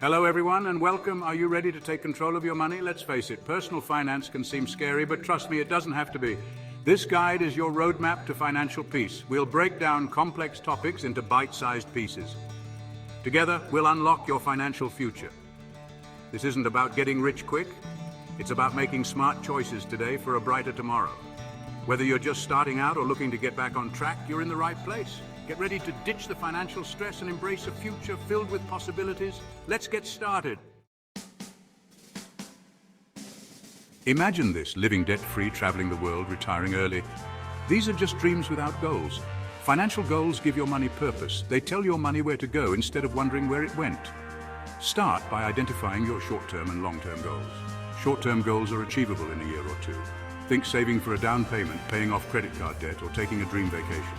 Hello everyone and welcome. Are you ready to take control of your money? Let's face it, personal finance can seem scary, but trust me, it doesn't have to be. This guide is your roadmap to financial peace. We'll break down complex topics into bite-sized pieces. Together, we'll unlock your financial future. This isn't about getting rich quick. It's about making smart choices today for a brighter tomorrow. Whether you're just starting out or looking to get back on track, you're in the right place. Get ready to ditch the financial stress and embrace a future filled with possibilities. Let's get started. Imagine this, living debt-free, traveling the world, retiring early. These are just dreams without goals. Financial goals give your money purpose. They tell your money where to go instead of wondering where it went. Start by identifying your short-term and long-term goals. Short-term goals are achievable in a year or two. Think saving for a down payment, paying off credit card debt, or taking a dream vacation.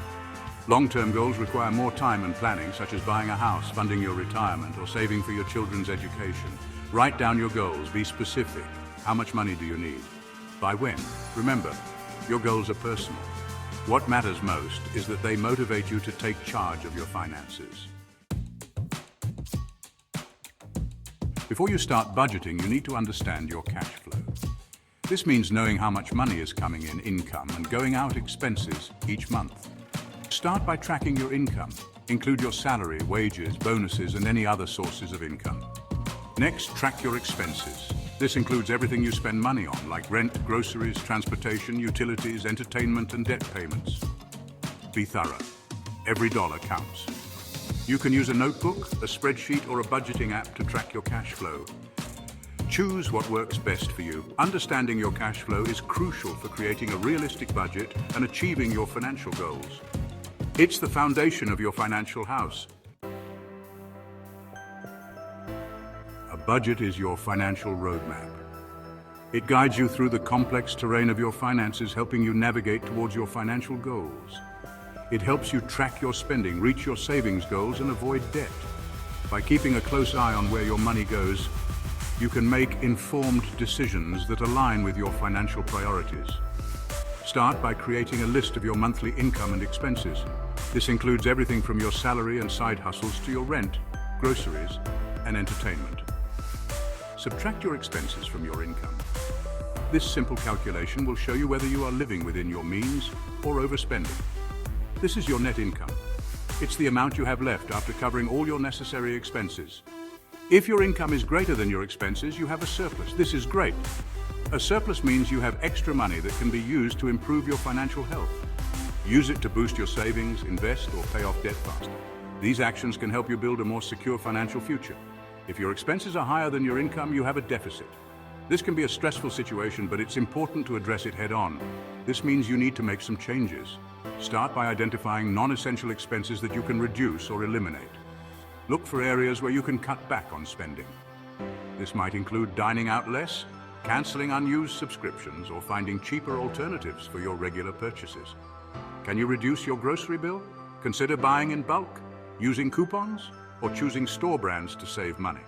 Long-term goals require more time and planning, such as buying a house, funding your retirement, or saving for your children's education. Write down your goals. Be specific. How much money do you need? By when? Remember, your goals are personal. What matters most is that they motivate you to take charge of your finances. Before you start budgeting, you need to understand your cash flow. This means knowing how much money is coming in, income, and going out, expenses, each month. Start by tracking your income. Include your salary, wages, bonuses, and any other sources of income. Next, track your expenses. This includes everything you spend money on, like rent, groceries, transportation, utilities, entertainment, and debt payments. Be thorough. Every dollar counts. You can use a notebook, a spreadsheet, or a budgeting app to track your cash flow. Choose what works best for you. Understanding your cash flow is crucial for creating a realistic budget and achieving your financial goals. It's the foundation of your financial house. A budget is your financial roadmap. It guides you through the complex terrain of your finances, helping you navigate towards your financial goals. It helps you track your spending, reach your savings goals, and avoid debt. By keeping a close eye on where your money goes, you can make informed decisions that align with your financial priorities. Start by creating a list of your monthly income and expenses. This includes everything from your salary and side hustles to your rent, groceries, and entertainment. Subtract your expenses from your income. This simple calculation will show you whether you are living within your means or overspending. This is your net income. It's the amount you have left after covering all your necessary expenses. If your income is greater than your expenses, you have a surplus. This is great. A surplus means you have extra money that can be used to improve your financial health. Use it to boost your savings, invest, or pay off debt faster. These actions can help you build a more secure financial future. If your expenses are higher than your income, you have a deficit. This can be a stressful situation, but it's important to address it head on. This means you need to make some changes. Start by identifying non-essential expenses that you can reduce or eliminate. Look for areas where you can cut back on spending. This might include dining out less, canceling unused subscriptions, or finding cheaper alternatives for your regular purchases. Can you reduce your grocery bill? Consider buying in bulk, using coupons, or choosing store brands to save money.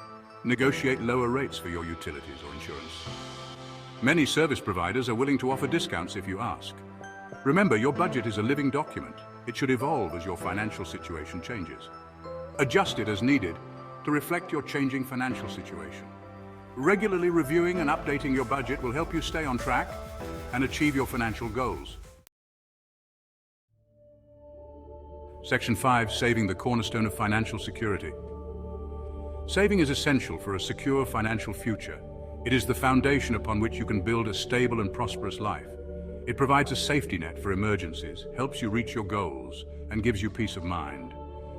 Negotiate lower rates for your utilities or insurance. Many service providers are willing to offer discounts if you ask. Remember, your budget is a living document. It should evolve as your financial situation changes. Adjust it as needed to reflect your changing financial situation. Regularly reviewing and updating your budget will help you stay on track and achieve your financial goals. Section 5, Saving, the cornerstone of financial security. Saving is essential for a secure financial future. It is the foundation upon which you can build a stable and prosperous life. It provides a safety net for emergencies, helps you reach your goals, and gives you peace of mind.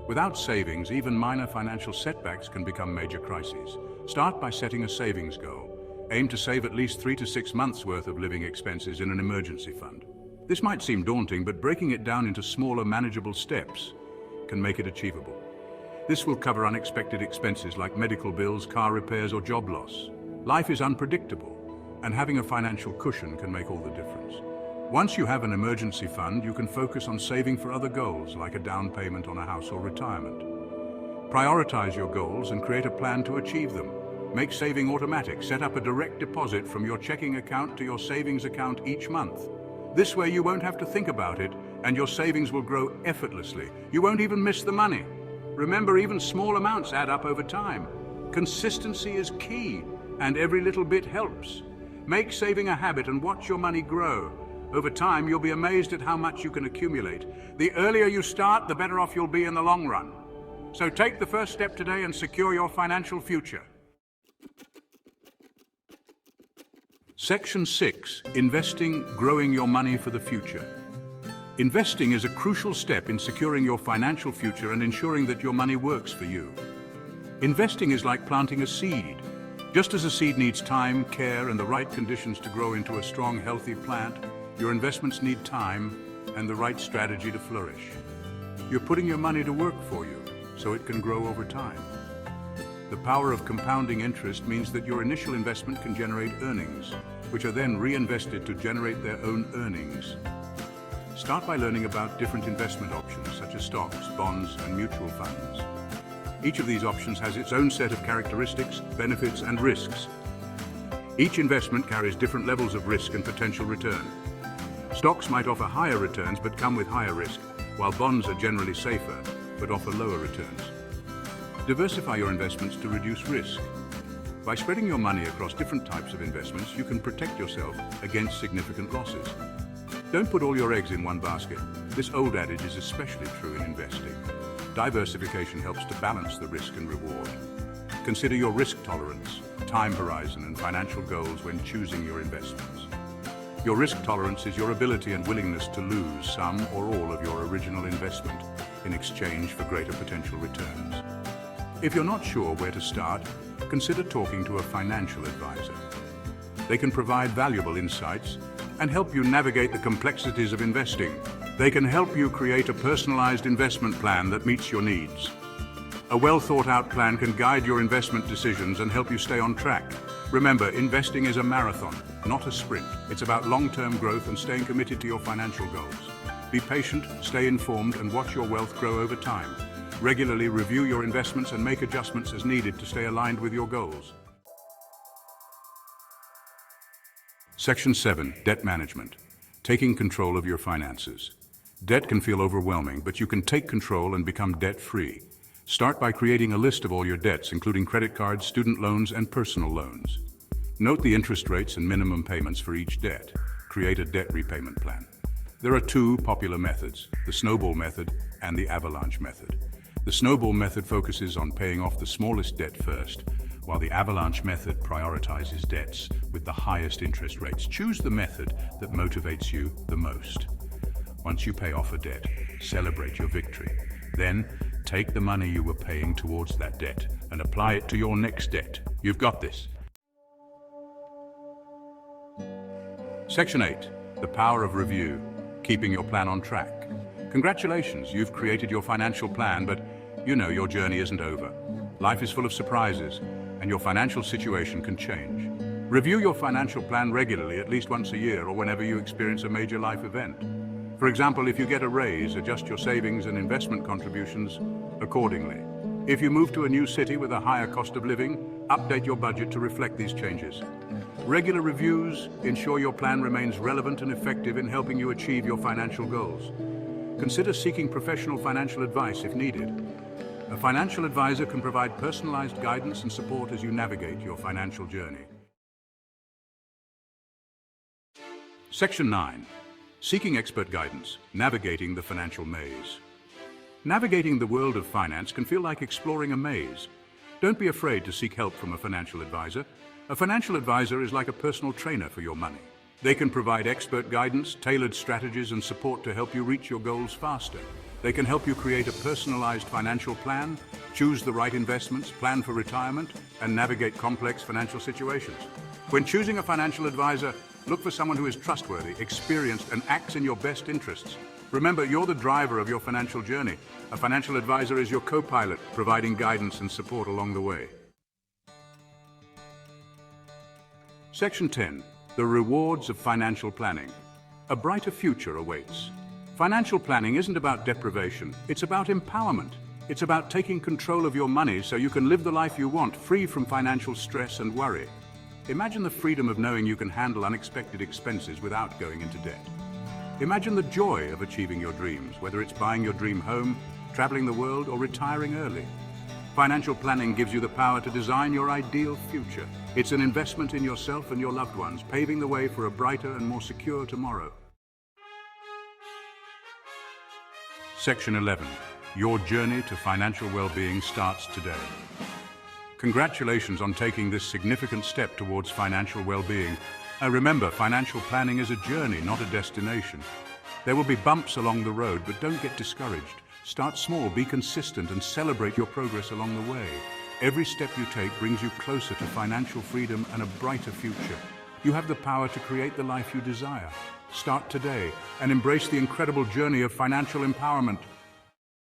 Without savings, even minor financial setbacks can become major crises. Start by setting a savings goal. Aim to save at least 3 to 6 months' worth of living expenses in an emergency fund. This might seem daunting, but breaking it down into smaller, manageable steps can make it achievable. This will cover unexpected expenses like medical bills, car repairs, or job loss. Life is unpredictable, and having a financial cushion can make all the difference. Once you have an emergency fund, you can focus on saving for other goals, like a down payment on a house or retirement. Prioritize your goals and create a plan to achieve them. Make saving automatic. Set up a direct deposit from your checking account to your savings account each month. This way you won't have to think about it, and your savings will grow effortlessly. You won't even miss the money. Remember, even small amounts add up over time. Consistency is key, and every little bit helps. Make saving a habit and watch your money grow. Over time, you'll be amazed at how much you can accumulate. The earlier you start, the better off you'll be in the long run. So take the first step today and secure your financial future. Section 6. Investing, growing your money for the future. Investing is a crucial step in securing your financial future and ensuring that your money works for you. Investing is like planting a seed. Just as a seed needs time, care, and the right conditions to grow into a strong, healthy plant, your investments need time and the right strategy to flourish. You're putting your money to work for you, so it can grow over time. The power of compounding interest means that your initial investment can generate earnings, which are then reinvested to generate their own earnings. Start by learning about different investment options, such as stocks, bonds, and mutual funds. Each of these options has its own set of characteristics, benefits, and risks. Each investment carries different levels of risk and potential return. Stocks might offer higher returns but come with higher risk, while bonds are generally safer but offer lower returns. Diversify your investments to reduce risk. By spreading your money across different types of investments, you can protect yourself against significant losses. Don't put all your eggs in one basket. This old adage is especially true in investing. Diversification helps to balance the risk and reward. Consider your risk tolerance, time horizon, and financial goals when choosing your investments. Your risk tolerance is your ability and willingness to lose some or all of your original investment in exchange for greater potential returns. If you're not sure where to start, consider talking to a financial advisor. They can provide valuable insights and help you navigate the complexities of investing. They can help you create a personalized investment plan that meets your needs. A well-thought-out plan can guide your investment decisions and help you stay on track. Remember, investing is a marathon, not a sprint. It's about long-term growth and staying committed to your financial goals. Be patient, stay informed, and watch your wealth grow over time. Regularly review your investments and make adjustments as needed to stay aligned with your goals. Section 7. Debt management. Taking control of your finances. Debt can feel overwhelming, but you can take control and become debt-free. Start by creating a list of all your debts, including credit cards, student loans, and personal loans. Note the interest rates and minimum payments for each debt. Create a debt repayment plan. There are two popular methods, the snowball method and the avalanche method. The snowball method focuses on paying off the smallest debt first, while the avalanche method prioritizes debts with the highest interest rates. Choose the method that motivates you the most. Once you pay off a debt, celebrate your victory. Then, take the money you were paying towards that debt and apply it to your next debt. You've got this. Section 8. The power of review. Keeping your plan on track. Congratulations, you've created your financial plan, but you know your journey isn't over. Life is full of surprises, and your financial situation can change. Review your financial plan regularly, at least once a year, or whenever you experience a major life event. For example, if you get a raise, adjust your savings and investment contributions accordingly. If you move to a new city with a higher cost of living, update your budget to reflect these changes. Regular reviews ensure your plan remains relevant and effective in helping you achieve your financial goals. Consider seeking professional financial advice if needed. A financial advisor can provide personalized guidance and support as you navigate your financial journey. Section 9. Seeking expert guidance, navigating the financial maze. Navigating the world of finance can feel like exploring a maze. Don't be afraid to seek help from a financial advisor. A financial advisor is like a personal trainer for your money. They can provide expert guidance, tailored strategies, and support to help you reach your goals faster. They can help you create a personalized financial plan, choose the right investments, plan for retirement, and navigate complex financial situations. When choosing a financial advisor, look for someone who is trustworthy, experienced, and acts in your best interests. Remember, you're the driver of your financial journey. A financial advisor is your co-pilot, providing guidance and support along the way. Section 10. The rewards of financial planning. A brighter future awaits. Financial planning isn't about deprivation, it's about empowerment. It's about taking control of your money so you can live the life you want, free from financial stress and worry. Imagine the freedom of knowing you can handle unexpected expenses without going into debt. Imagine the joy of achieving your dreams, whether it's buying your dream home, traveling the world, or retiring early. Financial planning gives you the power to design your ideal future. It's an investment in yourself and your loved ones, paving the way for a brighter and more secure tomorrow. Section 11. Your journey to financial well-being starts today. Congratulations on taking this significant step towards financial well-being. Remember, financial planning is a journey, not a destination. There will be bumps along the road, but don't get discouraged. Start small, be consistent, and celebrate your progress along the way. Every step you take brings you closer to financial freedom and a brighter future. You have the power to create the life you desire. Start today and embrace the incredible journey of financial empowerment.